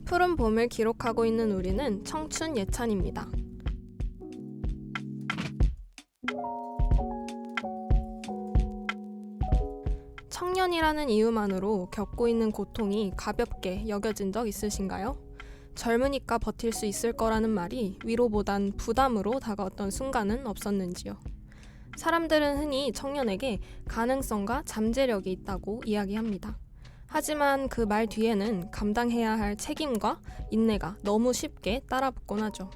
푸른 봄을 기록하고 있는 우리는 청춘 예찬입니다. 청년이라는 이유만으로 겪고 있는 고통이 가볍게 여겨진 적 있으신가요? 젊으니까 버틸 수 있을 거라는 말이 위로보단 부담으로 다가왔던 순간은 없었는지요? 사람들은 흔히 청년에게 가능성과 잠재력이 있다고 이야기합니다. 하지만 그 말 뒤에는 감당해야 할 책임과 인내가 너무 쉽게 따라붙곤 하죠.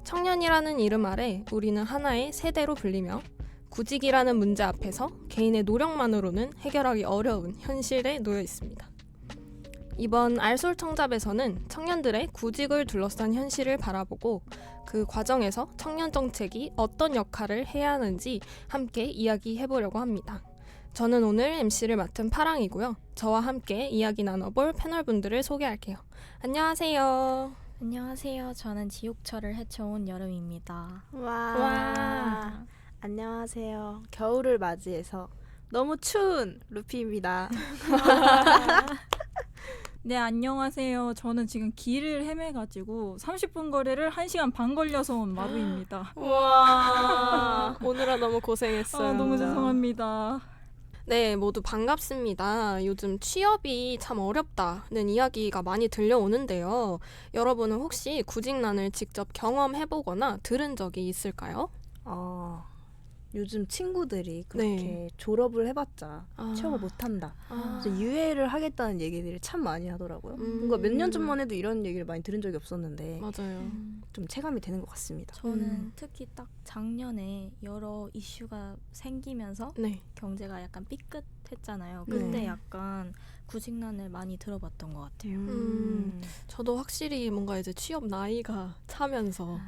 청년이라는 이름 아래 우리는 하나의 세대로 불리며 구직이라는 문제 앞에서 개인의 노력만으로는 해결하기 어려운 현실에 놓여 있습니다. 이번 알솔청잡에서는 청년들의 구직을 둘러싼 현실을 바라보고 그 과정에서 청년 정책이 어떤 역할을 해야 하는지 함께 이야기해보려고 합니다. 저는 오늘 MC를 맡은 파랑이고요. 저와 함께 이야기 나눠볼 패널분들을 소개할게요. 안녕하세요. 안녕하세요. 저는 지옥철을 헤쳐온 여름입니다. 와. 안녕하세요. 겨울을 맞이해서 너무 추운 루피입니다. 네, 안녕하세요. 저는 지금 길을 헤매가지고 30분 거리를 1시간 반 걸려서 온 마루입니다. 와, 오늘아 너무 고생했어요. 너무 진짜. 죄송합니다. 네, 모두 반갑습니다. 요즘 취업이 참 어렵다는 이야기가 많이 들려오는데요. 여러분은 혹시 구직난을 직접 경험해보거나 들은 적이 있을까요? 요즘 친구들이 그렇게 졸업을 해봤자 취업을 못한다. 그래서 유예를 하겠다는 얘기들을 참 많이 하더라고요. 뭔가 몇 년 전만 해도 이런 얘기를 많이 들은 적이 없었는데 맞아요. 좀 체감이 되는 것 같습니다. 저는 특히 딱 작년에 여러 이슈가 생기면서 네. 경제가 약간 삐끗했잖아요. 그때 약간 구직난을 많이 들어봤던 것 같아요. 저도 확실히 뭔가 이제 취업 나이가 차면서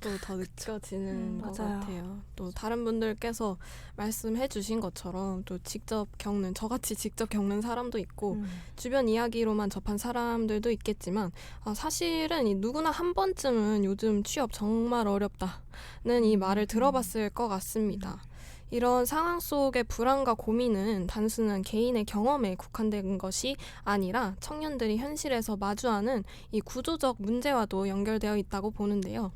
또 더 느껴지는 것 맞아요. 같아요. 또 다른 분들께서 말씀해 주신 것처럼 또 직접 겪는, 저같이 직접 겪는 사람도 있고 주변 이야기로만 접한 사람들도 있겠지만 사실은 누구나 한 번쯤은 요즘 취업 정말 어렵다는 이 말을 들어봤을 것 같습니다. 이런 상황 속의 불안과 고민은 단순한 개인의 경험에 국한된 것이 아니라 청년들이 현실에서 마주하는 이 구조적 문제와도 연결되어 있다고 보는데요.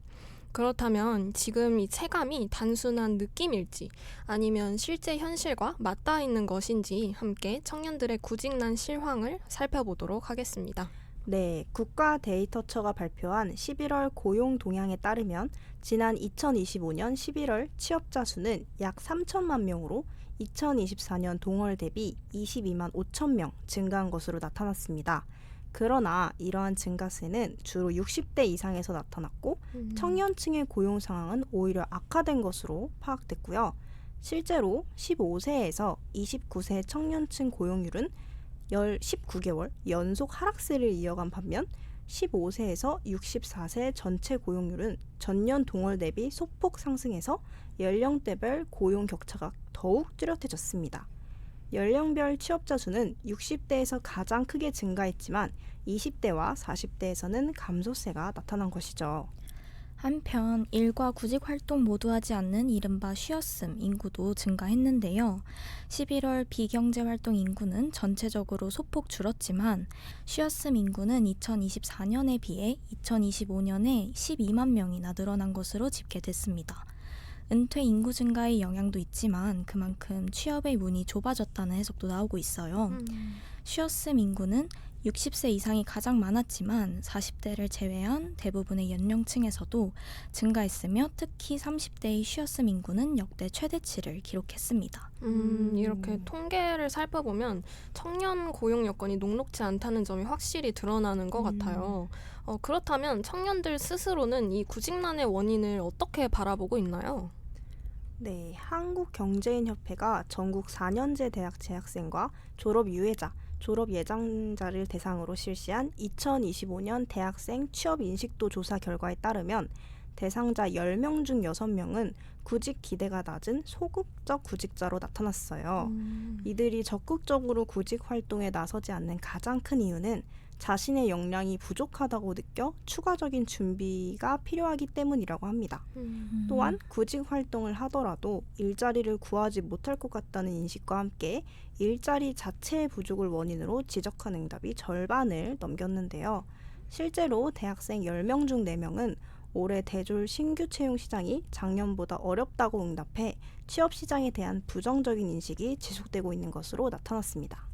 그렇다면 지금 이 체감이 단순한 느낌일지 아니면 실제 현실과 맞닿아 있는 것인지 함께 청년들의 구직난 실황을 살펴보도록 하겠습니다. 네, 국가데이터처가 발표한 11월 고용 동향에 따르면 지난 2025년 11월 취업자 수는 약 3천만 명으로 2024년 동월 대비 22만 5천 명 증가한 것으로 나타났습니다. 그러나 이러한 증가세는 주로 60대 이상에서 나타났고 청년층의 고용 상황은 오히려 악화된 것으로 파악됐고요. 실제로 15세에서 29세 청년층 고용률은 19개월 연속 하락세를 이어간 반면 15세에서 64세 전체 고용률은 전년 동월 대비 소폭 상승해서 연령대별 고용 격차가 더욱 뚜렷해졌습니다. 연령별 취업자 수는 60대에서 가장 크게 증가했지만 20대와 40대에서는 감소세가 나타난 것이죠. 한편 일과 구직 활동 모두 하지 않는 이른바 쉬었음 인구도 증가했는데요. 11월 비경제 활동 인구는 전체적으로 소폭 줄었지만 쉬었음 인구는 2024년에 비해 2025년에 12만 명이나 늘어난 것으로 집계됐습니다. 은퇴 인구 증가의 영향도 있지만 그만큼 취업의 문이 좁아졌다는 해석도 나오고 있어요. 쉬었음 인구는 60세 이상이 가장 많았지만 40대를 제외한 대부분의 연령층에서도 증가했으며 특히 30대의 쉬었음 인구는 역대 최대치를 기록했습니다. 이렇게 통계를 살펴보면 청년 고용 여건이 녹록지 않다는 점이 확실히 드러나는 것 같아요. 그렇다면 청년들 스스로는 이 구직난의 원인을 어떻게 바라보고 있나요? 네, 한국경제인협회가 전국 4년제 대학 재학생과 졸업 유예자, 졸업 예정자를 대상으로 실시한 2025년 대학생 취업 인식도 조사 결과에 따르면 대상자 10명 중 6명은 구직 기대가 낮은 소극적 구직자로 나타났어요. 이들이 적극적으로 구직 활동에 나서지 않는 가장 큰 이유는 자신의 역량이 부족하다고 느껴 추가적인 준비가 필요하기 때문이라고 합니다. 또한 구직 활동을 하더라도 일자리를 구하지 못할 것 같다는 인식과 함께 일자리 자체의 부족을 원인으로 지적한 응답이 절반을 넘겼는데요. 실제로 대학생 10명 중 4명은 올해 대졸 신규 채용 시장이 작년보다 어렵다고 응답해 취업 시장에 대한 부정적인 인식이 지속되고 있는 것으로 나타났습니다.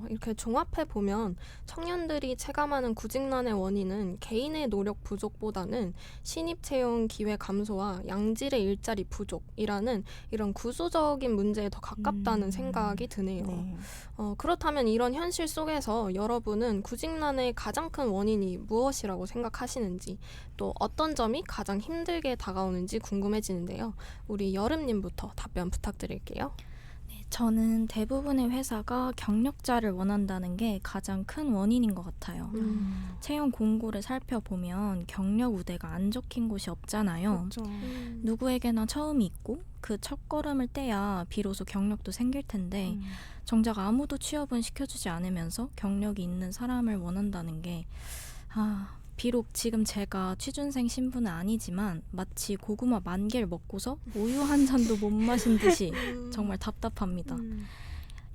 이렇게 종합해 보면 청년들이 체감하는 구직난의 원인은 개인의 노력 부족보다는 신입 채용 기회 감소와 양질의 일자리 부족이라는 이런 구조적인 문제에 더 가깝다는 생각이 드네요. 네. 그렇다면 이런 현실 속에서 여러분은 구직난의 가장 큰 원인이 무엇이라고 생각하시는지, 또 어떤 점이 가장 힘들게 다가오는지 궁금해지는데요. 우리 여름님부터 답변 부탁드릴게요. 저는 대부분의 회사가 경력자를 원한다는 게 가장 큰 원인인 것 같아요. 채용 공고를 살펴보면 경력 우대가 안 적힌 곳이 없잖아요. 그렇죠. 누구에게나 처음이 있고 그 첫걸음을 떼야 비로소 경력도 생길 텐데 정작 아무도 취업은 시켜주지 않으면서 경력이 있는 사람을 원한다는 게 비록 지금 제가 취준생 신분은 아니지만 마치 고구마 10,000개를 먹고서 우유 한 잔도 못 마신 듯이 정말 답답합니다.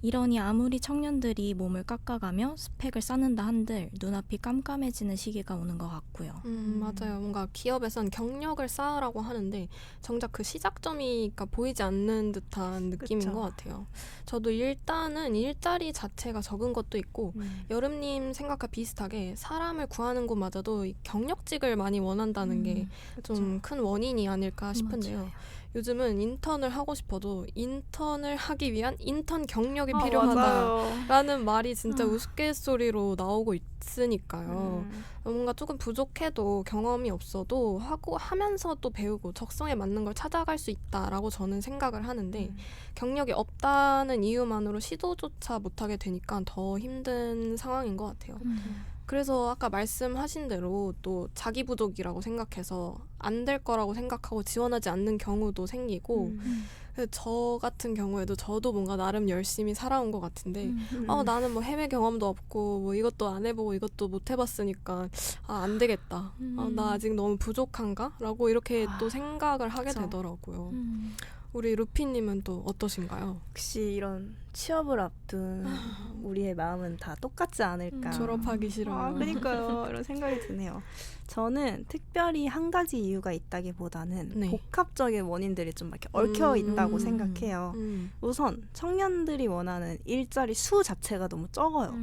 이러니 아무리 청년들이 몸을 깎아가며 스펙을 쌓는다 한들 눈앞이 깜깜해지는 시기가 오는 것 같고요. 맞아요. 뭔가 기업에선 경력을 쌓으라고 하는데 정작 그 시작점이 보이지 않는 듯한 느낌인 그쵸. 것 같아요. 저도 일단은 일자리 자체가 적은 것도 있고 여름님 생각과 비슷하게 사람을 구하는 곳마저도 이 경력직을 많이 원한다는 게 좀 큰 원인이 아닐까 싶은데요. 맞아요. 요즘은 인턴을 하고 싶어도 인턴을 하기 위한 인턴 경력이 필요하다라는 맞아요. 말이 진짜 우스갯소리로 나오고 있으니까요. 뭔가 조금 부족해도 경험이 없어도 하고 하면서 또 배우고 적성에 맞는 걸 찾아갈 수 있다라고 저는 생각을 하는데 경력이 없다는 이유만으로 시도조차 못하게 되니까 더 힘든 상황인 것 같아요. 그래서 아까 말씀하신 대로 또 자기 부족이라고 생각해서 안 될 거라고 생각하고 지원하지 않는 경우도 생기고 그래서 저 같은 경우에도 저도 뭔가 나름 열심히 살아온 것 같은데 나는 뭐 해외 경험도 없고 뭐 이것도 안 해보고 이것도 못 해봤으니까 안 되겠다. 나 아직 너무 부족한가? 라고 이렇게 또 생각을 하게 그쵸. 되더라고요. 우리 루피님은 또 어떠신가요? 혹시 이런 취업을 앞둔 우리의 마음은 다 똑같지 않을까? 졸업하기 싫어요. 그러니까요. 이런 생각이 드네요. 저는 특별히 한 가지 이유가 있다기보다는 네. 복합적인 원인들이 좀 이렇게 얽혀 있다고 생각해요. 우선 청년들이 원하는 일자리 수 자체가 너무 적어요.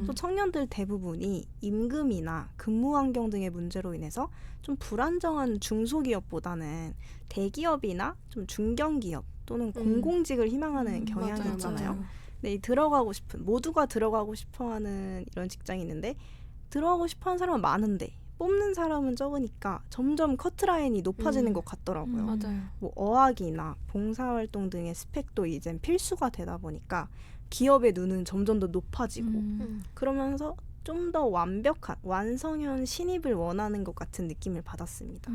또 청년들 대부분이 임금이나 근무 환경 등의 문제로 인해서 좀 불안정한 중소기업보다는 대기업이나 좀 중견기업 또는 공공직을 희망하는 경향이 맞아요, 있잖아요. 맞아요. 근데 이 들어가고 싶은 모두가 들어가고 싶어하는 이런 직장이 있는데 들어가고 싶어하는 사람은 많은데 뽑는 사람은 적으니까 점점 커트라인이 높아지는 것 같더라고요. 맞아요. 뭐 어학이나 봉사활동 등의 스펙도 이젠 필수가 되다 보니까 기업의 눈은 점점 더 높아지고 그러면서 좀 더 완벽한 완성형 신입을 원하는 것 같은 느낌을 받았습니다.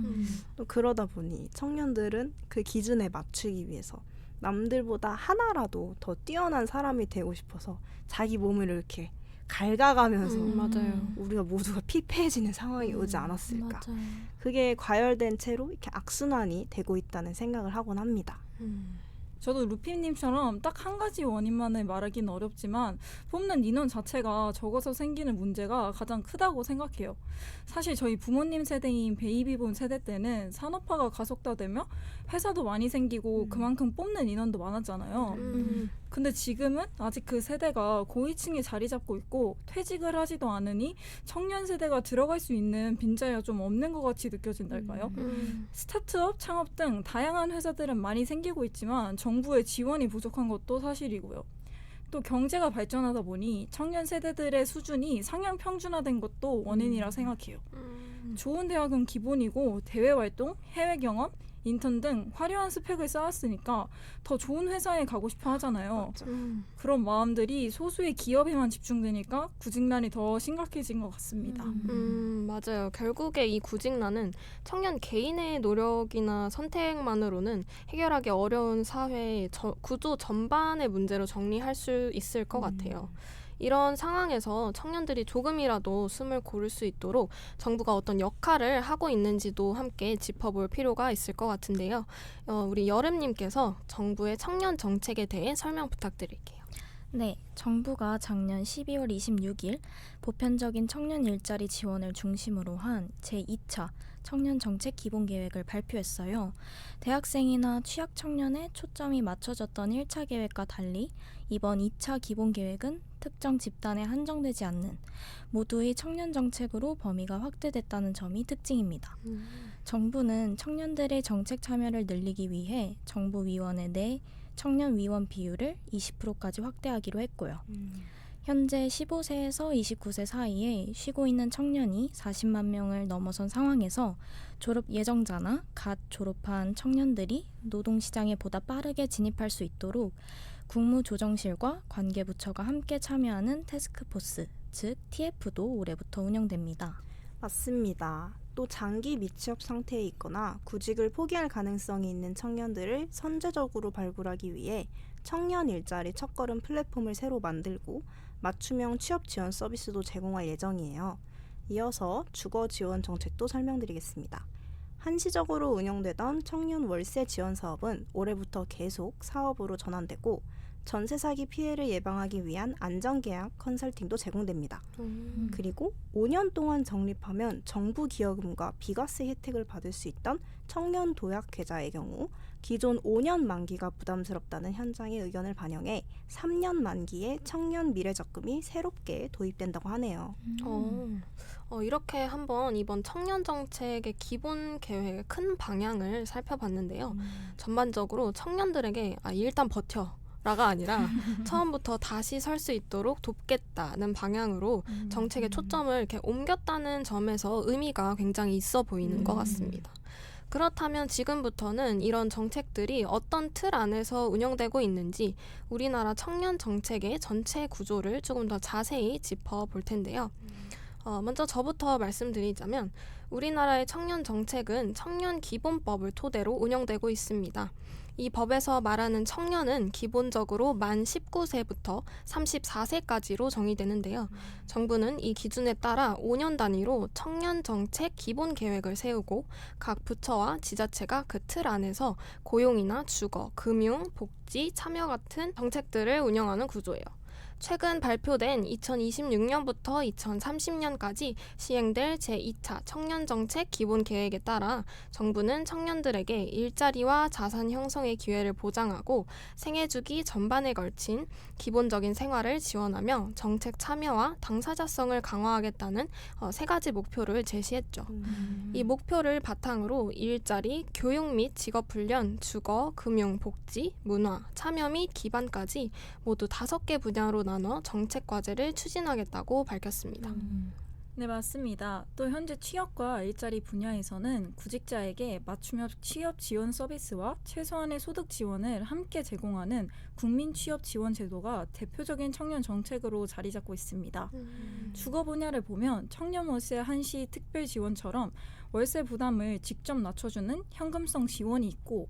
또 그러다 보니 청년들은 그 기준에 맞추기 위해서 남들보다 하나라도 더 뛰어난 사람이 되고 싶어서 자기 몸을 이렇게 갉아가면서 맞아요. 우리가 모두가 피폐해지는 상황이 오지 않았을까. 맞아요. 그게 과열된 채로 이렇게 악순환이 되고 있다는 생각을 하곤 합니다. 저도 루피님처럼 딱 한 가지 원인만을 말하기는 어렵지만 뽑는 인원 자체가 적어서 생기는 문제가 가장 크다고 생각해요. 사실 저희 부모님 세대인 베이비붐 세대 때는 산업화가 가속화되며 회사도 많이 생기고 그만큼 뽑는 인원도 많았잖아요. 근데 지금은 아직 그 세대가 고위층에 자리 잡고 있고 퇴직을 하지도 않으니 청년 세대가 들어갈 수 있는 빈자리가 좀 없는 것 같이 느껴진달까요? 스타트업, 창업 등 다양한 회사들은 많이 생기고 있지만 정부의 지원이 부족한 것도 사실이고요. 또 경제가 발전하다 보니 청년 세대들의 수준이 상향 평준화된 것도 원인이라 생각해요. 좋은 대학은 기본이고 대외 활동, 해외 경험, 인턴 등 화려한 스펙을 쌓았으니까 더 좋은 회사에 가고 싶어 하잖아요. 그런 마음들이 소수의 기업에만 집중되니까 구직난이 더 심각해진 것 같습니다. 맞아요. 결국에 이 구직난은 청년 개인의 노력이나 선택만으로는 해결하기 어려운 사회의 구조 전반의 문제로 정리할 수 있을 것 같아요. 이런 상황에서 청년들이 조금이라도 숨을 고를 수 있도록 정부가 어떤 역할을 하고 있는지도 함께 짚어볼 필요가 있을 것 같은데요. 우리 여름님께서 정부의 청년 정책에 대해 설명 부탁드릴게요. 네, 정부가 작년 12월 26일 보편적인 청년 일자리 지원을 중심으로 한 제2차 청년 정책 기본 계획을 발표했어요. 대학생이나 취약 청년에 초점이 맞춰졌던 1차 계획과 달리 이번 2차 기본 계획은 특정 집단에 한정되지 않는 모두의 청년 정책으로 범위가 확대됐다는 점이 특징입니다. 정부는 청년들의 정책 참여를 늘리기 위해 정부위원회 내 청년 위원 비율을 20%까지 확대하기로 했고요. 현재 15세에서 29세 사이에 쉬고 있는 청년이 40만 명을 넘어선 상황에서 졸업 예정자나 갓 졸업한 청년들이 노동시장에 보다 빠르게 진입할 수 있도록 국무조정실과 관계부처가 함께 참여하는 태스크포스, 즉 TF도 올해부터 운영됩니다. 맞습니다. 또 장기 미취업 상태에 있거나 구직을 포기할 가능성이 있는 청년들을 선제적으로 발굴하기 위해 청년 일자리 첫걸음 플랫폼을 새로 만들고 맞춤형 취업 지원 서비스도 제공할 예정이에요. 이어서 주거 지원 정책도 설명드리겠습니다. 한시적으로 운영되던 청년 월세 지원 사업은 올해부터 계속 사업으로 전환되고 전세 사기 피해를 예방하기 위한 안전계약 컨설팅도 제공됩니다. 그리고 5년 동안 적립하면 정부 기여금과 비과세 혜택을 받을 수 있던 청년 도약 계좌의 경우 기존 5년 만기가 부담스럽다는 현장의 의견을 반영해 3년 만기에 청년 미래적금이 새롭게 도입된다고 하네요. 이렇게 한번 이번 청년 정책의 기본 계획의 큰 방향을 살펴봤는데요. 전반적으로 청년들에게 일단 버텨 라가 아니라 처음부터 다시 설 수 있도록 돕겠다는 방향으로 정책의 초점을 이렇게 옮겼다는 점에서 의미가 굉장히 있어 보이는 것 같습니다. 그렇다면 지금부터는 이런 정책들이 어떤 틀 안에서 운영되고 있는지 우리나라 청년 정책의 전체 구조를 조금 더 자세히 짚어볼 텐데요. 먼저 저부터 말씀드리자면 우리나라의 청년 정책은 청년기본법을 토대로 운영되고 있습니다. 이 법에서 말하는 청년은 기본적으로 만 19세부터 34세까지로 정의되는데요. 정부는 이 기준에 따라 5년 단위로 청년 정책 기본 계획을 세우고 각 부처와 지자체가 그 틀 안에서 고용이나 주거, 금융, 복지, 참여 같은 정책들을 운영하는 구조예요. 최근 발표된 2026년부터 2030년까지 시행될 제2차 청년정책 기본계획에 따라 정부는 청년들에게 일자리와 자산 형성의 기회를 보장하고 생애주기 전반에 걸친 기본적인 생활을 지원하며 정책 참여와 당사자성을 강화하겠다는 세 가지 목표를 제시했죠. 이 목표를 바탕으로 일자리, 교육 및 직업훈련, 주거, 금융, 복지, 문화, 참여 및 기반까지 모두 5개 분야로 나눠 정책 과제를 추진하겠다고 밝혔습니다. 네, 맞습니다. 또 현재 취업과 일자리 분야에서는 구직자에게 맞춤형 취업 지원 서비스와 최소한의 소득 지원을 함께 제공하는 국민 취업 지원 제도가 대표적인 청년 정책으로 자리 잡고 있습니다. 주거 분야를 보면 청년 월세 한시 특별 지원처럼 월세 부담을 직접 낮춰주는 현금성 지원이 있고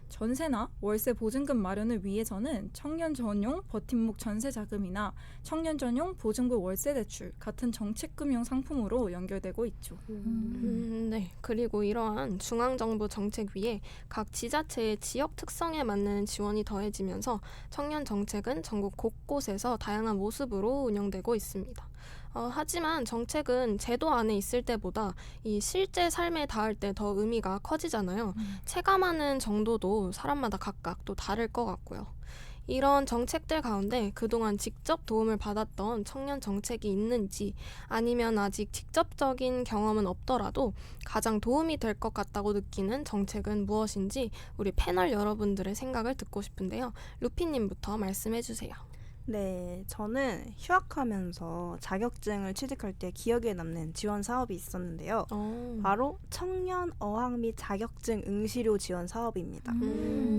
전세나 월세 보증금 마련을 위해서는 청년 전용 버팀목 전세 자금이나 청년 전용 보증금 월세 대출 같은 정책금융 상품으로 연결되고 있죠. 네. 그리고 이러한 중앙정부 정책 위에 각 지자체의 지역 특성에 맞는 지원이 더해지면서 청년 정책은 전국 곳곳에서 다양한 모습으로 운영되고 있습니다. 하지만 정책은 제도 안에 있을 때보다 이 실제 삶에 닿을 때 더 의미가 커지잖아요. 체감하는 정도도 사람마다 각각 또 다를 것 같고요. 이런 정책들 가운데 그동안 직접 도움을 받았던 청년 정책이 있는지 아니면 아직 직접적인 경험은 없더라도 가장 도움이 될 것 같다고 느끼는 정책은 무엇인지 우리 패널 여러분들의 생각을 듣고 싶은데요. 루피님부터 말씀해 주세요. 네, 저는 휴학하면서 자격증을 취득할 때 기억에 남는 지원 사업이 있었는데요. 바로 청년 어학 및 자격증 응시료 지원 사업입니다.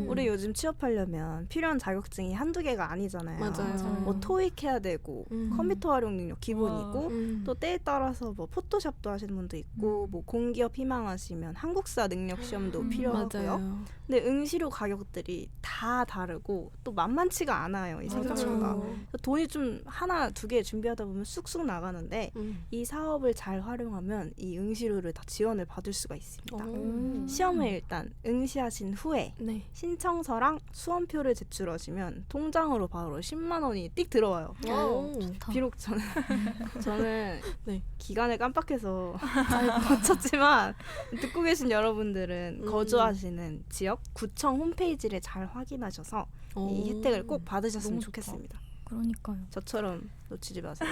우리 요즘 취업하려면 필요한 자격증이 한두 개가 아니잖아요. 맞아요. 뭐 토익 해야 되고 컴퓨터 활용 능력 기본이고 또 때에 따라서 뭐 포토샵도 하시는 분도 있고 뭐 공기업 희망하시면 한국사 능력 시험도 필요하고요. 맞아요. 근데 응시료 가격들이 다 다르고 또 만만치가 않아요. 이 생각보다. 돈이 좀 하나 두 개 준비하다 보면 쑥쑥 나가는데 음. 이 사업을 잘 활용하면 이 응시료를 다 지원을 받을 수가 있습니다. 오. 시험을 일단 응시하신 후에 네. 신청서랑 수험표를 제출하시면 통장으로 바로 10만 원이 띡 들어와요. 오. 비록 저는 네. 기간을 깜빡해서 거쳤지만 듣고 계신 여러분들은 거주하시는 지역 구청 홈페이지를 잘 확인하셔서 이 혜택을 꼭 받으셨으면 너무 좋다. 좋겠습니다. 그러니까요. 저처럼 놓치지 마세요.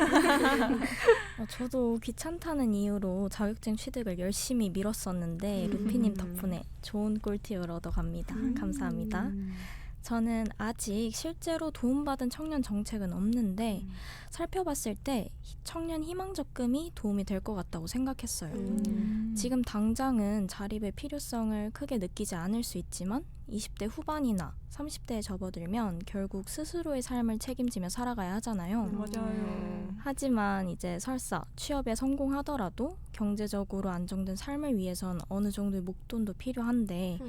저도 귀찮다는 이유로 자격증 취득을 열심히 미뤘었는데 루피님 덕분에 좋은 꿀팁을 얻어갑니다. 감사합니다. 저는 아직 실제로 도움받은 청년 정책은 없는데 살펴봤을 때 청년 희망 적금이 도움이 될 것 같다고 생각했어요. 지금 당장은 자립의 필요성을 크게 느끼지 않을 수 있지만 20대 후반이나 30대에 접어들면 결국 스스로의 삶을 책임지며 살아가야 하잖아요. 맞아요. 하지만 이제 설사 취업에 성공하더라도 경제적으로 안정된 삶을 위해선 어느 정도의 목돈도 필요한데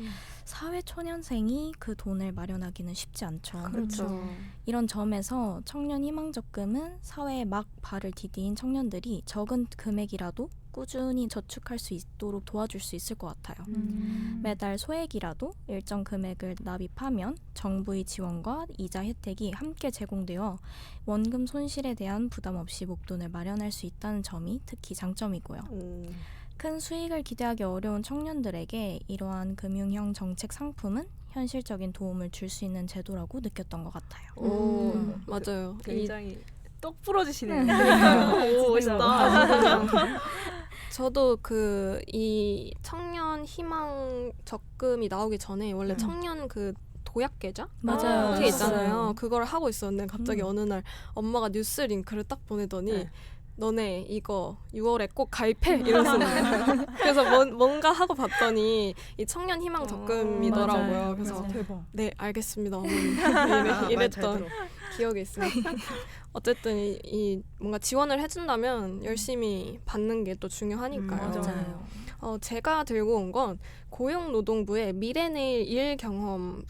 사회 초년생이 그 돈을 마련하기는 쉽지 않죠. 그렇죠. 이런 점에서 청년 희망 적금은 사회에 막 발을 디딘 청년들이 적은 금액이라도 꾸준히 저축할 수 있도록 도와줄 수 있을 것 같아요. 매달 소액이라도 일정 금액을 납입하면 정부의 지원과 이자 혜택이 함께 제공되어 원금 손실에 대한 부담 없이 목돈을 마련할 수 있다는 점이 특히 장점이고요. 큰 수익을 기대하기 어려운 청년들에게 이러한 금융형 정책 상품은 현실적인 도움을 줄 수 있는 제도라고 느꼈던 것 같아요. 오, 맞아요. 굉장히 똑 부러지시네요. 오, 멋있다. 저도 이 청년 희망 적금이 나오기 전에 원래 청년 그 도약 계좌? 맞아요. 그게 있잖아요. 그걸 하고 있었는데 갑자기 어느 날 엄마가 뉴스 링크를 딱 보내더니 네. 너네 이거 6월에 꼭 가입해 이러시는 거예요. 그래서 뭔가 하고 봤더니 이 청년 희망 적금이더라고요. 맞아요. 그래서 맞아요. 대박. 네 알겠습니다 어머니 말 이랬던 잘 들어. 기억이 있습니다. 어쨌든 이 뭔가 지원을 해준다면 열심히 받는 게 또 중요하니까요. 맞아요. 제가 들고 온 건 고용노동부의 미래내일 일 경험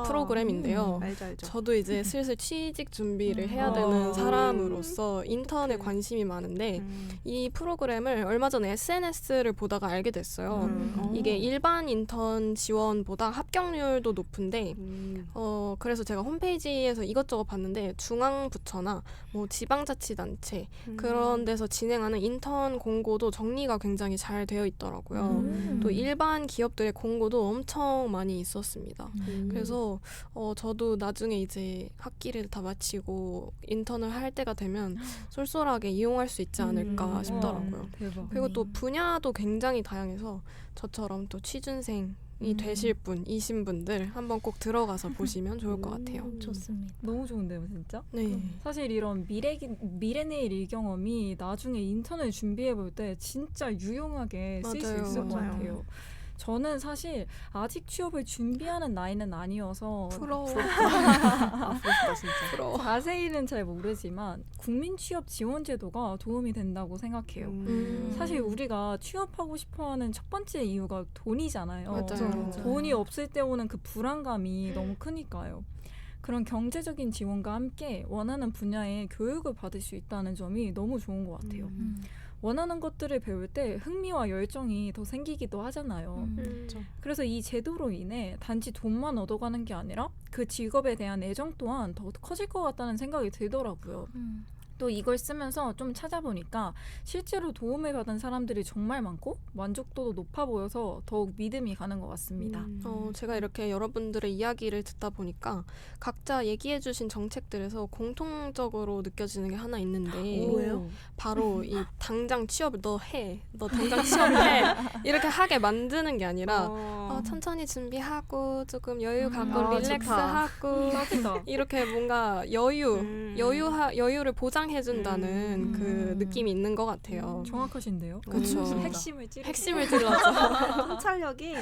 프로그램인데요. 알죠. 저도 이제 슬슬 취직 준비를 해야 아. 되는 사람으로서 인턴에 관심이 많은데 이 프로그램을 얼마 전에 SNS를 보다가 알게 됐어요. 이게 일반 인턴 지원보다 합격률도 높은데 그래서 제가 홈페이지에서 이것저것 봤는데 중앙부처나 뭐 지방자치단체 그런 데서 진행하는 인턴 공고도 정리가 굉장히 잘 되어 있더라고요. 또 일반 기업들의 공고도 엄청 많이 있었습니다. 그래서 저도 나중에 이제 학기를 다 마치고 인턴을 할 때가 되면 쏠쏠하게 이용할 수 있지 않을까 싶더라고요. 대박. 그리고 또 분야도 굉장히 다양해서 저처럼 또 취준생이 되실 분이신 분들 한번 꼭 들어가서 보시면 좋을 것 같아요. 좋습니다. 너무 좋은데요, 진짜? 네. 사실 이런 미래내일 일 경험이 나중에 인턴을 준비해 볼 때 진짜 유용하게 쓸 수 맞아요. 있을 것 맞아요. 같아요. 저는 사실 아직 취업을 준비하는 나이는 아니어서 부러워. 부럽다 진짜. 부러워. 자세히는 잘 모르지만 국민 취업 지원 제도가 도움이 된다고 생각해요. 사실 우리가 취업하고 싶어하는 첫 번째 이유가 돈이잖아요. 맞아요. 돈이 없을 때 오는 그 불안감이 너무 크니까요. 그런 경제적인 지원과 함께 원하는 분야의 교육을 받을 수 있다는 점이 너무 좋은 것 같아요. 원하는 것들을 배울 때 흥미와 열정이 더 생기기도 하잖아요. 그래서 이 제도로 인해 단지 돈만 얻어가는 게 아니라 그 직업에 대한 애정 또한 더 커질 것 같다는 생각이 들더라고요. 또 이걸 쓰면서 좀 찾아보니까 실제로 도움을 받은 사람들이 정말 많고 만족도도 높아 보여서 더욱 믿음이 가는 것 같습니다. 제가 이렇게 여러분들의 이야기를 듣다 보니까 각자 얘기해주신 정책들에서 공통적으로 느껴지는 게 하나 있는데 뭐예요? 바로 이 당장 취업을 너 당장 취업해 이렇게 하게 만드는 게 아니라 천천히 준비하고 조금 여유 갖고 릴렉스하고 딱이다. 이렇게 뭔가 여유를 보장해준다는 그 느낌이 있는 것 같아요. 정확하신데요? 그쵸. 핵심을 찌르. 핵심을 찔렀죠. 통찰력이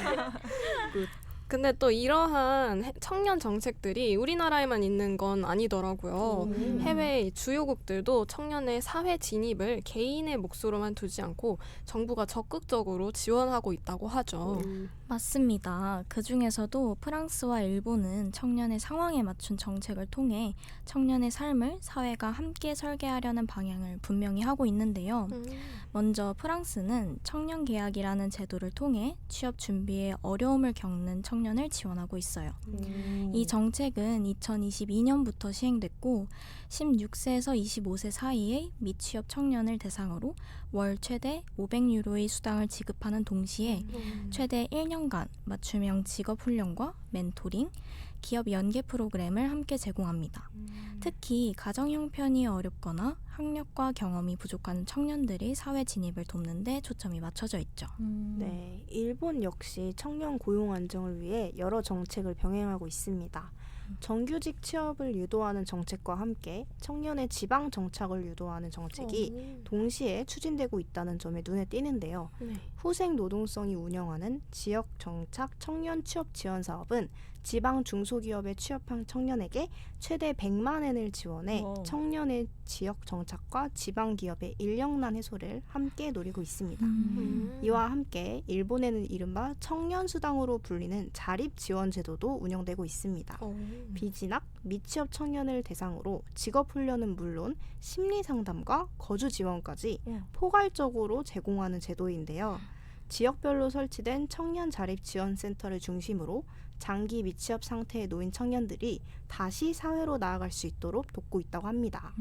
근데 또 이러한 청년 정책들이 우리나라에만 있는 건 아니더라고요. 해외 주요국들도 청년의 사회 진입을 개인의 몫으로만 두지 않고 정부가 적극적으로 지원하고 있다고 하죠. 맞습니다. 그 중에서도 프랑스와 일본은 청년의 상황에 맞춘 정책을 통해 청년의 삶을 사회가 함께 설계하려는 방향을 분명히 하고 있는데요. 먼저 프랑스는 청년 계약이라는 제도를 통해 취업 준비에 어려움을 겪는 청년을 지원하고 있어요. 이 정책은 2022년부터 시행됐고 16세에서 25세 사이의 미취업 청년을 대상으로 월 최대 500유로의 수당을 지급하는 동시에 최대 1년간 맞춤형 직업훈련과 멘토링, 기업 연계 프로그램을 함께 제공합니다. 특히 가정 형편이 어렵거나 학력과 경험이 부족한 청년들이 사회 진입을 돕는 데 초점이 맞춰져 있죠. 네, 일본 역시 청년 고용 안정을 위해 여러 정책을 병행하고 있습니다. 정규직 취업을 유도하는 정책과 함께 청년의 지방 정착을 유도하는 정책이 동시에 추진되고 있다는 점에 눈에 띄는데요. 네. 후생 노동성이 운영하는 지역 정착 청년 취업 지원 사업은 지방 중소기업에 취업한 청년에게 최대 100만 엔을 지원해 와우. 청년의 지역 정착과 지방 기업의 인력난 해소를 함께 노리고 있습니다. 이와 함께 일본에는 이른바 청년 수당으로 불리는 자립 지원 제도도 운영되고 있습니다. 비진학, 미취업 청년을 대상으로 직업 훈련은 물론 심리 상담과 거주 지원까지 포괄적으로 제공하는 제도인데요. 지역별로 설치된 청년 자립 지원 센터를 중심으로 장기 미취업 상태에 놓인 청년들이 다시 사회로 나아갈 수 있도록 돕고 있다고 합니다.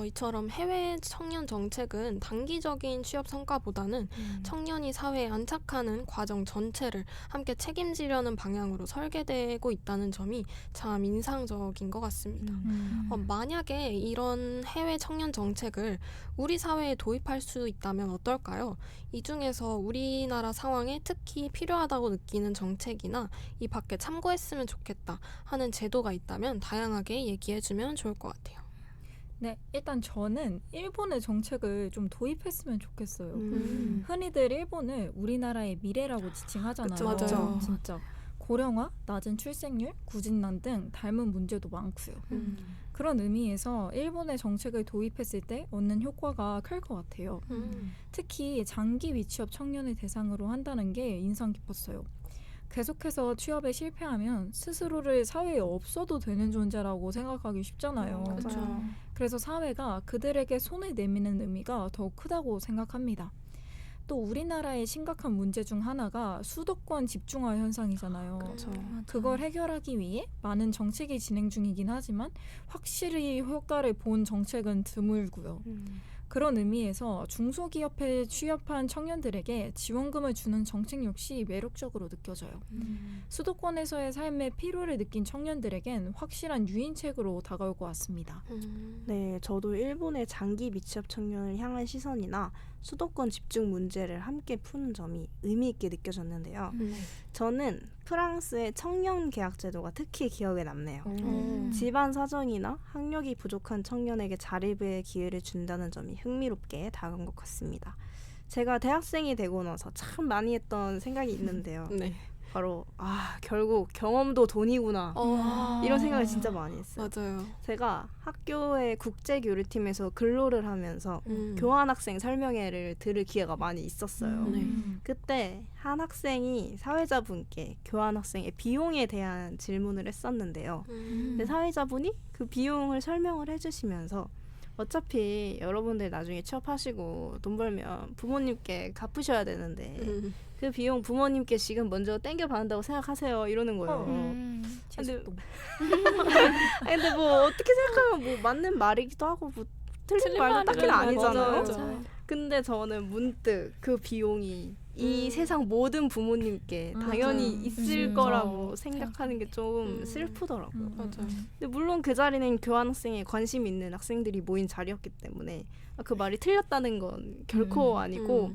이처럼 해외 청년 정책은 단기적인 취업 성과보다는 청년이 사회에 안착하는 과정 전체를 함께 책임지려는 방향으로 설계되고 있다는 점이 참 인상적인 것 같습니다. 만약에 이런 해외 청년 정책을 우리 사회에 도입할 수 있다면 어떨까요? 이 중에서 우리나라 상황에 특히 필요하다고 느끼는 정책이나 이 밖에 참고했으면 좋겠다 하는 제도가 있다면 다양하게 얘기해주면 좋을 것 같아요. 네, 일단 저는 일본의 정책을 좀 도입했으면 좋겠어요. 음. 흔히들 일본을 우리나라의 미래라고 지칭하잖아요. 그쵸, 맞아요. 진짜 고령화, 낮은 출생률, 구직난 등 닮은 문제도 많고요. 그런 의미에서 일본의 정책을 도입했을 때 얻는 효과가 클 것 같아요. 특히 장기 미취업 청년을 대상으로 한다는 게 인상 깊었어요. 계속해서 취업에 실패하면 스스로를 사회에 없어도 되는 존재라고 생각하기 쉽잖아요. 그렇죠. 그래서 사회가 그들에게 손을 내미는 의미가 더 크다고 생각합니다. 또 우리나라의 심각한 문제 중 하나가 수도권 집중화 현상이잖아요. 그렇죠. 그걸 해결하기 위해 많은 정책이 진행 중이긴 하지만 확실히 효과를 본 정책은 드물고요. 그런 의미에서 중소기업에 취업한 청년들에게 지원금을 주는 정책 역시 매력적으로 느껴져요. 수도권에서의 삶의 필요를 느낀 청년들에겐 확실한 유인책으로 다가올 것 같습니다. 네, 저도 일본의 장기 미취업 청년을 향한 시선이나 수도권 집중 문제를 함께 푸는 점이 의미 있게 느껴졌는데요. 저는 프랑스의 청년 계약 제도가 특히 기억에 남네요. 집안 사정이나 학력이 부족한 청년에게 자립의 기회를 준다는 점이 흥미롭게 다가온 것 같습니다. 제가 대학생이 되고 나서 참 많이 했던 생각이 있는데요. 네. 바로 결국 경험도 돈이구나 이런 생각을 진짜 많이 했어요. 맞아요. 제가 학교의 국제교류팀에서 근로를 하면서 교환학생 설명회를 들을 기회가 많이 있었어요. 네. 그때 한 학생이 사회자분께 교환학생의 비용에 대한 질문을 했었는데요. 근데 사회자분이 그 비용을 설명을 해주시면서 어차피 여러분들 나중에 취업하시고 돈 벌면 부모님께 갚으셔야 되는데 그 비용 부모님께 지금 먼저 땡겨 받는다고 생각하세요 이러는 거예요. 근데 뭐 어떻게 생각하면 뭐 맞는 말이기도 하고 뭐 틀린 말도 딱히 아니잖아요. 맞아요. 근데 저는 문득 그 비용이 이 세상 모든 부모님께 당연히 있을 거라고 생각하는 게 좀 슬프더라고요. 맞아요. 근데 물론 그 자리는 교환학생에 관심 있는 학생들이 모인 자리였기 때문에 그 말이 틀렸다는 건 결코 아니고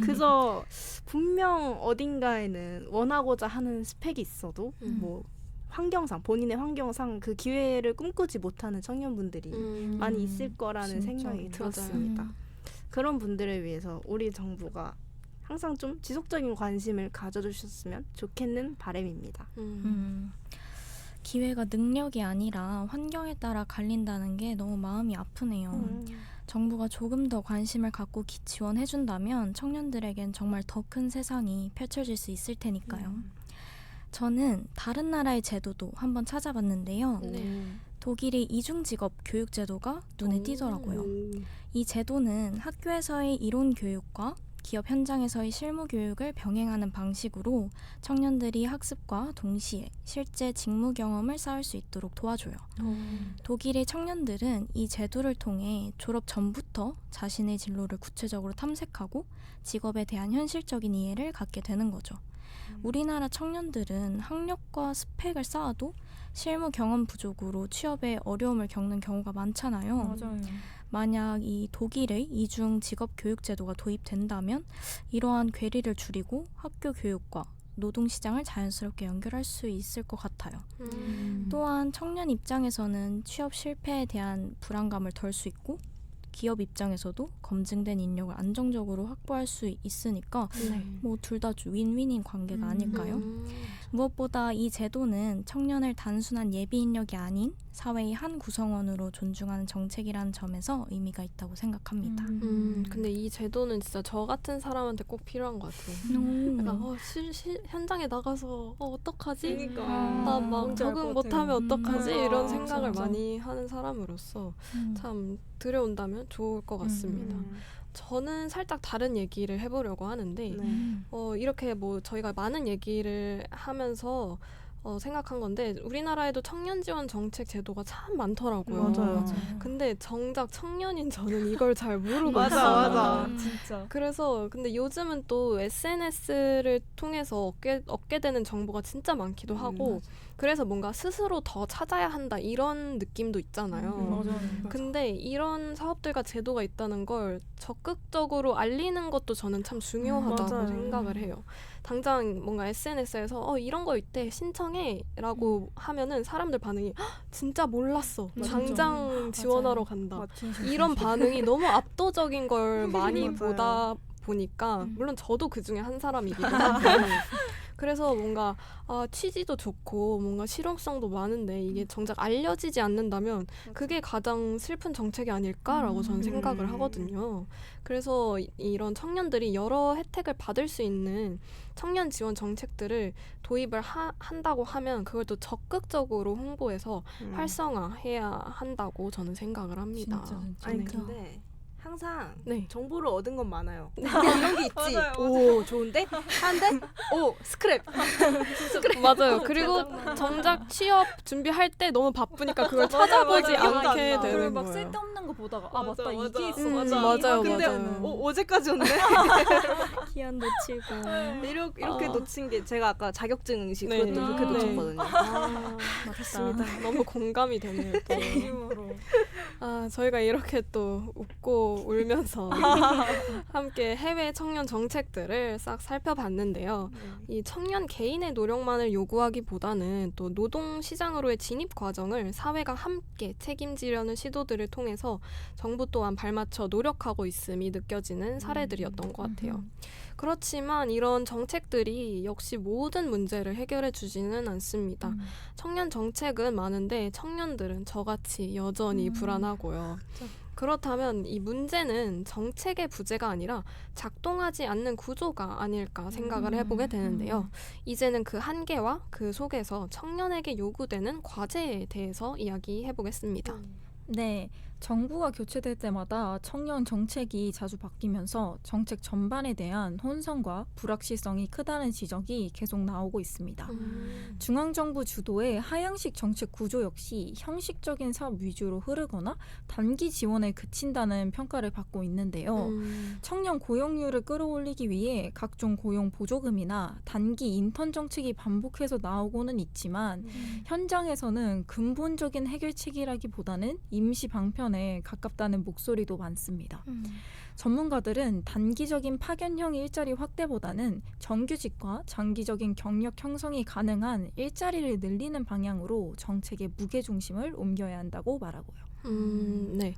그저 분명 어딘가에는 원하고자 하는 스펙이 있어도 뭐 환경상 본인의 환경상 그 기회를 꿈꾸지 못하는 청년분들이 많이 있을 거라는 진짜. 생각이 들었습니다. 그런 분들을 위해서 우리 정부가 항상 좀 지속적인 관심을 가져주셨으면 좋겠는 바람입니다. 기회가 능력이 아니라 환경에 따라 갈린다는 게 너무 마음이 아프네요. 정부가 조금 더 관심을 갖고 지원해준다면 청년들에겐 정말 더 큰 세상이 펼쳐질 수 있을 테니까요. 저는 다른 나라의 제도도 한번 찾아봤는데요. 독일의 이중직업 교육 제도가 눈에 띄더라고요. 이 제도는 학교에서의 이론 교육과 기업 현장에서의 실무 교육을 병행하는 방식으로 청년들이 학습과 동시에 실제 직무 경험을 쌓을 수 있도록 도와줘요. 독일의 청년들은 이 제도를 통해 졸업 전부터 자신의 진로를 구체적으로 탐색하고 직업에 대한 현실적인 이해를 갖게 되는 거죠. 우리나라 청년들은 학력과 스펙을 쌓아도 실무 경험 부족으로 취업에 어려움을 겪는 경우가 많잖아요. 맞아요. 만약 이 독일의 이중 직업 교육 제도가 도입된다면 이러한 괴리를 줄이고 학교 교육과 노동시장을 자연스럽게 연결할 수 있을 것 같아요. 또한 청년 입장에서는 취업 실패에 대한 불안감을 덜 수 있고 기업 입장에서도 검증된 인력을 안정적으로 확보할 수 있으니까 뭐 둘 다 윈윈인 관계가 아닐까요? 무엇보다 이 제도는 청년을 단순한 예비 인력이 아닌 사회의 한 구성원으로 존중하는 정책이라는 점에서 의미가 있다고 생각합니다. 근데 이 제도는 진짜 저 같은 사람한테 꼭 필요한 것 같아요. 약간 현장에 나가서 어떡하지? 나 막 적응 못하면 어떡하지? 이런 생각을 맞아. 많이 하는 사람으로서 참 들여온다면 좋을 것 같습니다. 저는 살짝 다른 얘기를 해보려고 하는데 이렇게 뭐 저희가 많은 얘기를 하면서 생각한 건데 우리나라에도 청년 지원 정책 제도가 참 많더라고요. 맞아요. 근데 정작 청년인 저는 이걸 잘 모르고 맞아, 있어요. 맞아. 진짜. 그래서 근데 요즘은 또 SNS를 통해서 얻게 되는 정보가 진짜 많기도 하고 그래서 뭔가 스스로 더 찾아야 한다 이런 느낌도 있잖아요. 맞아요. 근데 이런 사업들과 제도가 있다는 걸 적극적으로 알리는 것도 저는 참 중요하다고 맞아요. 생각을 해요. 당장 뭔가 SNS에서 이런 거 있대 신청해 라고 하면은 사람들 반응이 진짜 몰랐어. 맞아. 당장 지원하러 간다. 이런 반응이 너무 압도적인 걸 많이 맞아요. 보다 보니까 물론 저도 그 중에 한 사람이기도 하고 그래서 뭔가 취지도 좋고 뭔가 실용성도 많은데 이게 정작 알려지지 않는다면 그게 가장 슬픈 정책이 아닐까라고 저는 생각을 하거든요. 그래서 이런 청년들이 여러 혜택을 받을 수 있는 청년 지원 정책들을 도입을 한다고 하면 그걸 또 적극적으로 홍보해서 활성화해야 한다고 저는 생각을 합니다. 진짜. 아니 네. 근데 항상 네. 정보를 얻은 건 많아요. 이런 게 있지. 오 좋은데? 한데? 오 스크랩. 맞아요. 그리고 정작 취업 준비할 때 너무 바쁘니까 그걸 찾아보지 맞아. 않게 기억도 안 나. 되는 그리고 막 거예요. 쓸데없는 거 보다가 맞아, 맞다 맞아. 이게 있어. 맞아요, 근데 맞아요. 어제까지였네. 기한 놓치고 이렇게 놓친 게 제가 아까 자격증 응시 네. 그것도 그렇게 네. 놓쳤거든요. 맞습니다. 너무 공감이 되네요. 또. 힘으로. 저희가 이렇게 또 웃고 울면서 함께 해외 청년 정책들을 싹 살펴봤는데요. 이 청년 개인의 노력만을 요구하기보다는 또 노동 시장으로의 진입 과정을 사회가 함께 책임지려는 시도들을 통해서 정부 또한 발맞춰 노력하고 있음이 느껴지는 사례들이었던 것 같아요. 그렇지만 이런 정책들이 역시 모든 문제를 해결해 주지는 않습니다. 청년 정책은 많은데 청년들은 저같이 여전히 불안하고요. 그렇다면 이 문제는 정책의 부재가 아니라 작동하지 않는 구조가 아닐까 생각을 해보게 되는데요. 이제는 그 한계와 그 속에서 청년에게 요구되는 과제에 대해서 이야기해보겠습니다. 네, 정부가 교체될 때마다 청년 정책이 자주 바뀌면서 정책 전반에 대한 혼선과 불확실성이 크다는 지적이 계속 나오고 있습니다. 중앙정부 주도의 하향식 정책 구조 역시 형식적인 사업 위주로 흐르거나 단기 지원에 그친다는 평가를 받고 있는데요. 청년 고용률을 끌어올리기 위해 각종 고용 보조금이나 단기 인턴 정책이 반복해서 나오고는 있지만 현장에서는 근본적인 해결책이라기보다는 임시 방편에 가깝다는 목소리도 많습니다. 전문가들은 단기적인 파견형 일자리 확대보다는 정규직과 장기적인 경력 형성이 가능한 일자리를 늘리는 방향으로 정책의 무게중심을 옮겨야 한다고 말하고요. 네.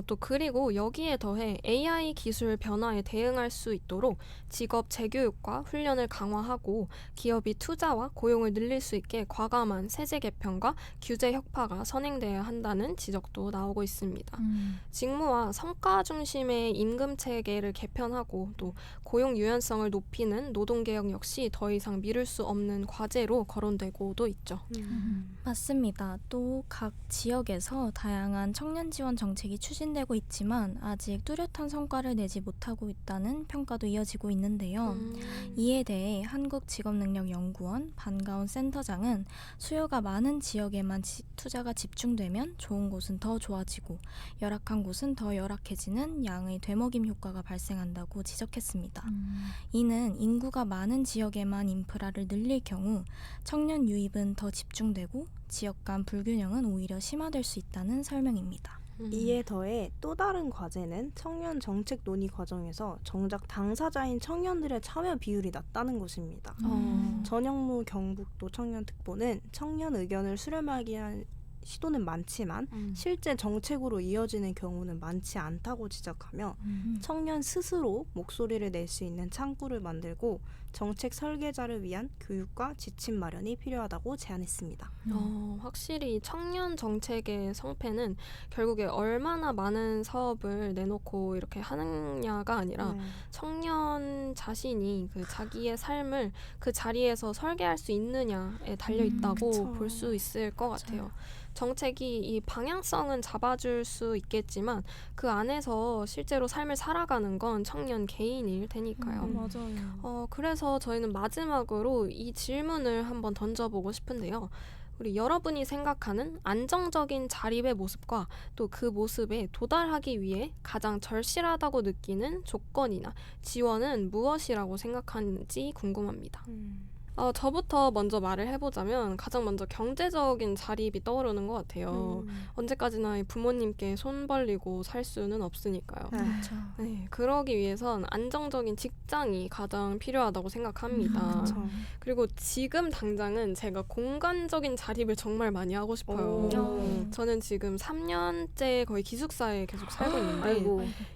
또 그리고 여기에 더해 AI 기술 변화에 대응할 수 있도록 직업 재교육과 훈련을 강화하고 기업이 투자와 고용을 늘릴 수 있게 과감한 세제 개편과 규제 혁파가 선행돼야 한다는 지적도 나오고 있습니다. 직무와 성과 중심의 임금 체계를 개편하고 또 고용 유연성을 높이는 노동 개혁 역시 더 이상 미룰 수 없는 과제로 거론되고도 있죠. 맞습니다. 또 각 지역에서 다양한 청년 지원 정책이 추진되고 있지만 아직 뚜렷한 성과를 내지 못하고 있다는 평가도 이어지고 있는데요. 이에 대해 한국직업능력연구원 반가운 센터장은 수요가 많은 지역에만 투자가 집중되면 좋은 곳은 더 좋아지고 열악한 곳은 더 열악해지는 양의 되먹임 효과가 발생한다고 지적했습니다. 이는 인구가 많은 지역에만 인프라를 늘릴 경우 청년 유입은 더 집중되고 지역 간 불균형은 오히려 심화될 수 있다는 설명입니다. 이에 더해 또 다른 과제는 청년 정책 논의 과정에서 정작 당사자인 청년들의 참여 비율이 낮다는 것입니다. 전영무 경북도 청년특보는 청년 의견을 수렴하기 위한 시도는 많지만 실제 정책으로 이어지는 경우는 많지 않다고 지적하며 청년 스스로 목소리를 낼 수 있는 창구를 만들고 정책 설계자를 위한 교육과 지침 마련이 필요하다고 제안했습니다. 확실히 청년 정책의 성패는 결국에 얼마나 많은 사업을 내놓고 이렇게 하느냐가 아니라 청년 자신이 그 자기의 삶을 그 자리에서 설계할 수 있느냐에 달려 있다고 볼 수 있을 것 같아요. 정책이 이 방향성은 잡아줄 수 있겠지만 그 안에서 실제로 삶을 살아가는 건 청년 개인일 테니까요. 맞아요. 그래서 저희는 마지막으로 이 질문을 한번 던져보고 싶은데요. 우리 여러분이 생각하는 안정적인 자립의 모습과 또 그 모습에 도달하기 위해 가장 절실하다고 느끼는 조건이나 지원은 무엇이라고 생각하는지 궁금합니다. 저부터 먼저 말을 해보자면 가장 먼저 경제적인 자립이 떠오르는 것 같아요. 언제까지나 부모님께 손 벌리고 살 수는 없으니까요. 네, 그러기 위해선 안정적인 직장이 가장 필요하다고 생각합니다. 그리고 지금 당장은 제가 공간적인 자립을 정말 많이 하고 싶어요. 저는 지금 3년째 거의 기숙사에 계속 살고 있는데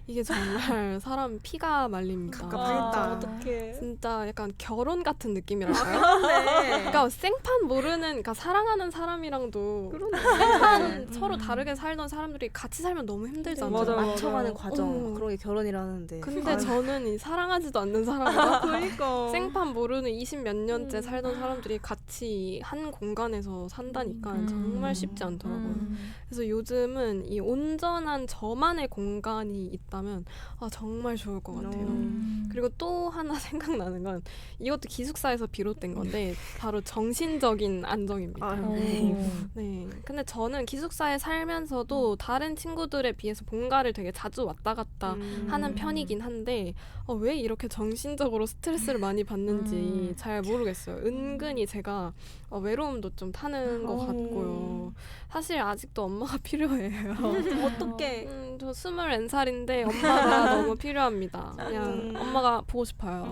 이게 정말 사람 피가 말립니다. 갑갑하겠다. 어떡해. 진짜 약간 결혼 같은 느낌이랄까요? 그러니까 생판 모르는, 그러니까 사랑하는 사람이랑도 생판 서로 다르게 살던 사람들이 같이 살면 너무 힘들잖아요. 맞아요. 맞춰가는 과정 그런 게 결혼이라는데. 근데 저는 이 사랑하지도 않는 사람과 생판 모르는 20 몇 년째 살던 사람들이 같이 한 공간에서 산다니까 정말 쉽지 않더라고요. 그래서 요즘은 이 온전한 저만의 공간이 있다면 정말 좋을 것 같아요. 그리고 또 하나 생각나는 건 이것도 기숙사에서 비롯된 건데 바로 정신적인 안정입니다. 네. 근데 저는 기숙사에 살면서도 다른 친구들에 비해서 본가를 되게 자주 왔다 갔다 하는 편이긴 한데 왜 이렇게 정신적으로 스트레스를 많이 받는지 잘 모르겠어요. 은근히 제가 외로움도 좀 타는 것 같고요. 사실 아직도 엄마가 필요해요. 어떡해. 저 24살인데 엄마가 너무 필요합니다. 그냥 엄마가 보고 싶어요.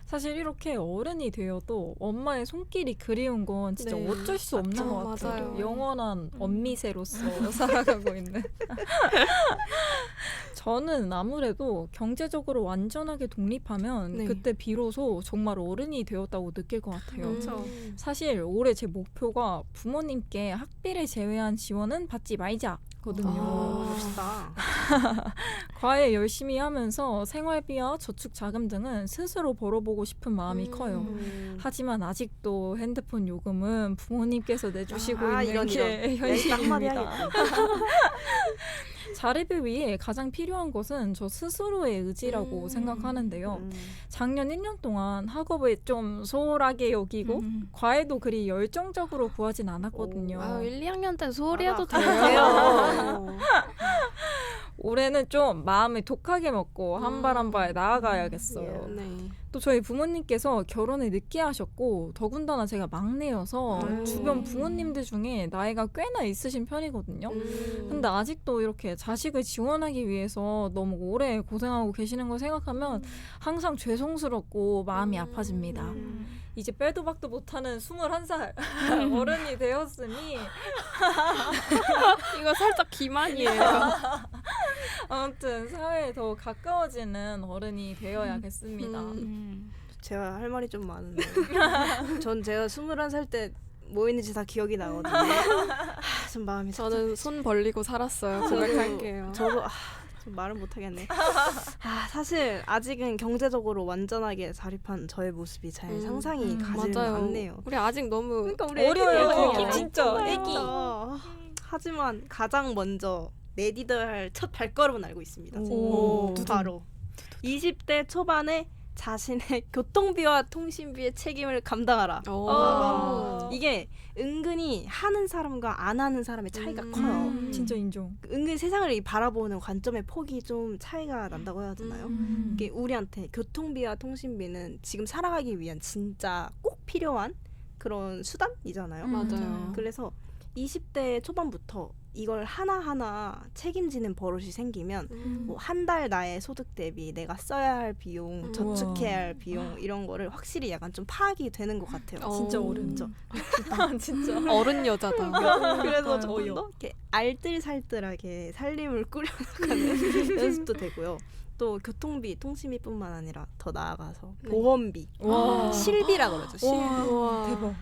사실 이렇게 어른이 되어도 엄마의 손길이 그리운 건 진짜 네. 어쩔 수 없는 것 같아요. 맞아요. 영원한 엄미새로서 살아가고 있는. 저는 아무래도 경제적으로 완전하게 독립하면 네. 그때 비로소 정말 어른이 되었다고 느낄 것 같아요. 그쵸. 사실 올해 제 목표가 부모님께 학비를 제외한 지원은 받지 말자. 거든요. 멋있다. 과외 열심히 하면서 생활비와 저축 자금 등은 스스로 벌어보고 싶은 마음이 커요. 하지만 아직도 핸드폰 요금은 부모님께서 내주시고 있는 게 현실입니다. 자립을 위해 가장 필요한 것은 저 스스로의 의지라고 생각하는데요. 작년 1년 동안 학업을 좀 소홀하게 여기고 과외도 그리 열정적으로 구하진 않았거든요. 1, 2학년 때 소홀히 해도 돼요. 돼요. 올해는 좀 마음을 독하게 먹고 한 발 한 발 나아가야겠어요. 네. 또 저희 부모님께서 결혼을 늦게 하셨고 더군다나 제가 막내여서 주변 부모님들 중에 나이가 꽤나 있으신 편이거든요. 근데 아직도 이렇게 자식을 지원하기 위해서 너무 오래 고생하고 계시는 걸 생각하면 항상 죄송스럽고 마음이 아파집니다. 이제 빼도 박도 못하는 21살 어른이 되었으니 이거 살짝 기만이에요. 아무튼 사회에 더 가까워지는 어른이 되어야겠습니다. 제가 할 말이 좀 많은데 전 제가 21살 때 뭐 했는지 다 기억이 나거든요. 좀 마음이 저는 손 벌리고 살았어요. 고백할게요. 저도 좀 말을 못하겠네. 사실 아직은 경제적으로 완전하게 자립한 저의 모습이 잘 상상이 가지 맞아요. 않네요. 우리 아직 너무 그러니까 우리 어려요. 애기 진짜 애기. 하지만 가장 먼저 내디뎌야 할 첫 발걸음은 알고 있습니다. 오. 바로 20대 초반에 자신의 교통비와 통신비의 책임을 감당하라. 이게 은근히 하는 사람과 안 하는 사람의 차이가 커요. 진짜 인정. 은근히 세상을 바라보는 관점의 폭이 좀 차이가 난다고 해야 되나요? 이게 우리한테 교통비와 통신비는 지금 살아가기 위한 진짜 꼭 필요한 그런 수단이잖아요. 맞아요. 그래서 20대 초반부터 이걸 하나하나 책임지는 버릇이 생기면 뭐 한 달 나의 소득 대비 내가 써야 할 비용, 저축해야 할 비용 이런 거를 확실히 약간 좀 파악이 되는 것 같아요. 진짜 어른죠. 진짜. 어른 여자다. 그래서 조금 더 이렇게 알뜰살뜰하게 살림을 꾸려나가는 연습도 되고요. 또 교통비, 통신비뿐만 아니라 더 나아가서 보험비, 와. 실비라 그러죠. 실비. 와. 대박.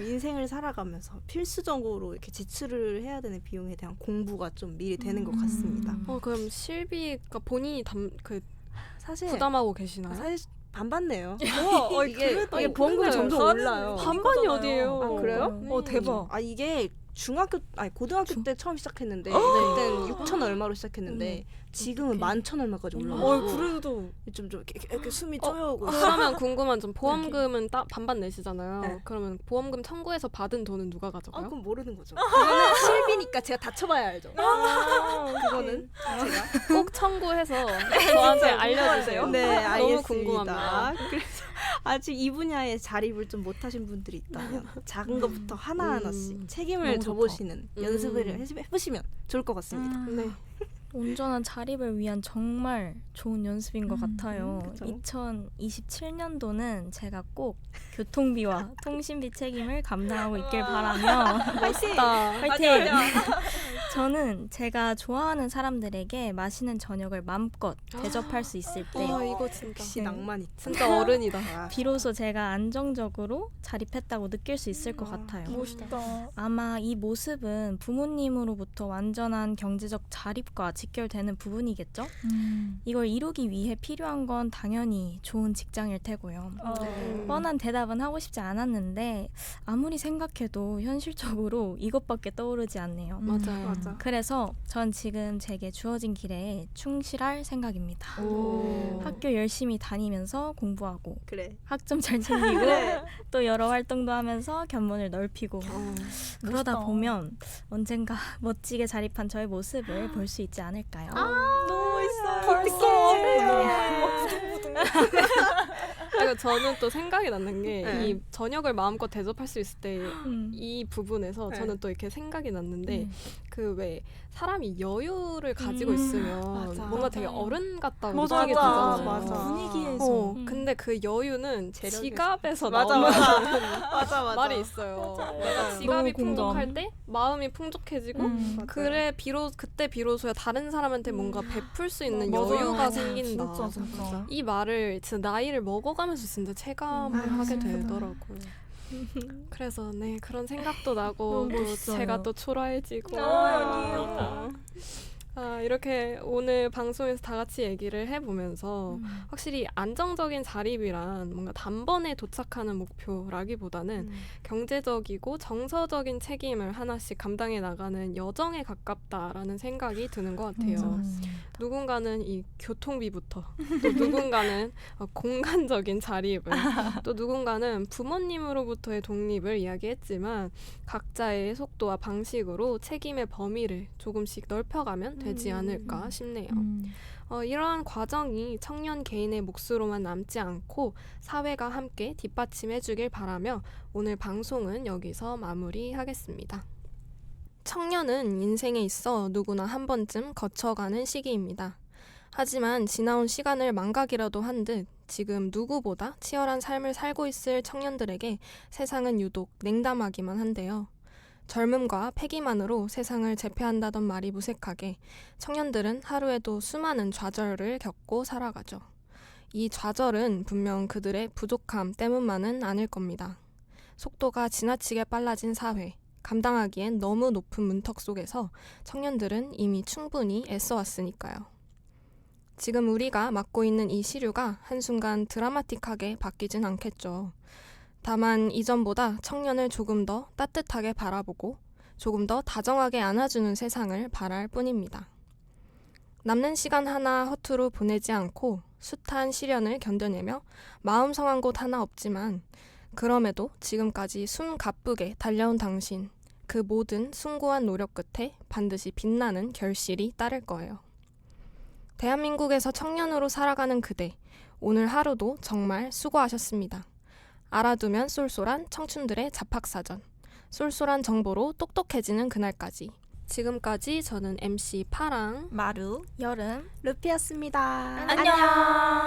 인생을 살아가면서 필수적으로 이렇게 지출을 해야 되는 비용에 대한 공부가 좀 미리 되는 것 같습니다. 그럼 실비가 본인이 사실 부담하고 계시나요? 사실 반반네요. 이게 이게 보험금이 점점 올라요. 반반이 어디예요? 아, 그래요? 대박. 이게 고등학교 때 처음 시작했는데 네. 그때는 6천 얼마로 시작했는데 지금은 11,000 얼마까지 올라가고 그래도 좀 이렇게 숨이 쪼여오고 그러면 궁금한 점 보험금은 반반 내시잖아요. 네. 그러면 보험금 청구해서 받은 돈은 누가 가져가요? 그건 모르는 거죠. 그거는 실비니까 제가 다쳐봐야 알죠. 그거는 제가 꼭 청구해서 저한테 알려주세요. 네, 너무 알겠습니다. 궁금합니다. 그래서 아직 이 분야에 자립을 좀 못하신 분들이 있다면 작은 것부터 하나하나씩 책임을 너무 져보시는 연습을 해보시면 좋을 것 같습니다. 네. 온전한 자립을 위한 정말 좋은 연습인 것 같아요. 그쵸. 2027년도는 제가 꼭 교통비와 통신비 책임을 감당하고 있길 바라며 멋있다. 화이팅! 저는 제가 좋아하는 사람들에게 맛있는 저녁을 마음껏 대접할 수 있을 때 와 이거 진짜 역시 낭만 있다. 진짜 어른이다. 비로소 제가 안정적으로 자립했다고 느낄 수 있을 것 같아요. 멋있다. 아마 이 모습은 부모님으로부터 완전한 경제적 자립과 직결되는 부분이겠죠? 이걸 이루기 위해 필요한 건 당연히 좋은 직장일 테고요. 뻔한 대답은 하고 싶지 않았는데 아무리 생각해도 현실적으로 이것밖에 떠오르지 않네요. 맞아요. 맞아. 그래서 전 지금 제게 주어진 길에 충실할 생각입니다. 오. 학교 열심히 다니면서 공부하고 그래. 학점 잘 챙기고 또 여러 활동도 하면서 견문을 넓히고 그러다 멋있다. 보면 언젠가 멋지게 자립한 저의 모습을 볼 수 있지 않을까요? 너무 멋있어요. 그리고 저는 또 생각이 나는 게 네. 이 저녁을 마음껏 대접할 수 있을 때 음. 이 부분에서 네. 저는 또 이렇게 생각이 났는데 그 왜 사람이 여유를 가지고 있으면 맞아. 뭔가 되게 어른 같다고 맞아, 느끼게 맞아. 되잖아요. 맞아. 분위기에서. 근데 그 여유는 재력에서. 지갑에서 맞아, 나오는 맞아. 말이 있어요. 내가 너무 지갑이 공감. 풍족할 때 마음이 풍족해지고 그래 그때 비로소야 다른 사람한테 뭔가 베풀 수 있는 맞아요. 여유가 생긴다. 진짜. 이 말을 진짜 나이를 먹어가면서 진짜 체감을 하게 되더라고요. 그래서 네 그런 생각도 나고 너무 또 멋있어요. 제가 또 초라해지고 아니에요. 이렇게 오늘 방송에서 다 같이 얘기를 해보면서 확실히 안정적인 자립이란 뭔가 단번에 도착하는 목표라기보다는 경제적이고 정서적인 책임을 하나씩 감당해 나가는 여정에 가깝다라는 생각이 드는 것 같아요. 누군가는 이 교통비부터 또 누군가는 공간적인 자립을 또 누군가는 부모님으로부터의 독립을 이야기했지만 각자의 속도와 방식으로 책임의 범위를 조금씩 넓혀가면 되지 않을까 싶네요. 이러한 과정이 청년 개인의 몫으로만 남지 않고 사회가 함께 뒷받침해 주길 바라며 오늘 방송은 여기서 마무리하겠습니다. 청년은 인생에 있어 누구나 한 번쯤 거쳐가는 시기입니다. 하지만 지나온 시간을 망각이라도 한 듯 지금 누구보다 치열한 삶을 살고 있을 청년들에게 세상은 유독 냉담하기만 한데요. 젊음과 패기만으로 세상을 제패한다던 말이 무색하게 청년들은 하루에도 수많은 좌절을 겪고 살아가죠. 이 좌절은 분명 그들의 부족함 때문만은 아닐 겁니다. 속도가 지나치게 빨라진 사회, 감당하기엔 너무 높은 문턱 속에서 청년들은 이미 충분히 애써왔으니까요. 지금 우리가 맡고 있는 이 시류가 한순간 드라마틱하게 바뀌진 않겠죠. 다만 이전보다 청년을 조금 더 따뜻하게 바라보고 조금 더 다정하게 안아주는 세상을 바랄 뿐입니다. 남는 시간 하나 허투루 보내지 않고 숱한 시련을 견뎌내며 마음 성한 곳 하나 없지만 그럼에도 지금까지 숨 가쁘게 달려온 당신, 그 모든 숭고한 노력 끝에 반드시 빛나는 결실이 따를 거예요. 대한민국에서 청년으로 살아가는 그대, 오늘 하루도 정말 수고하셨습니다. 알아두면 쏠쏠한 청춘들의 잡학사전, 쏠쏠한 정보로 똑똑해지는 그날까지. 지금까지 저는 MC 파랑, 마루, 여름, 루피였습니다. 안녕.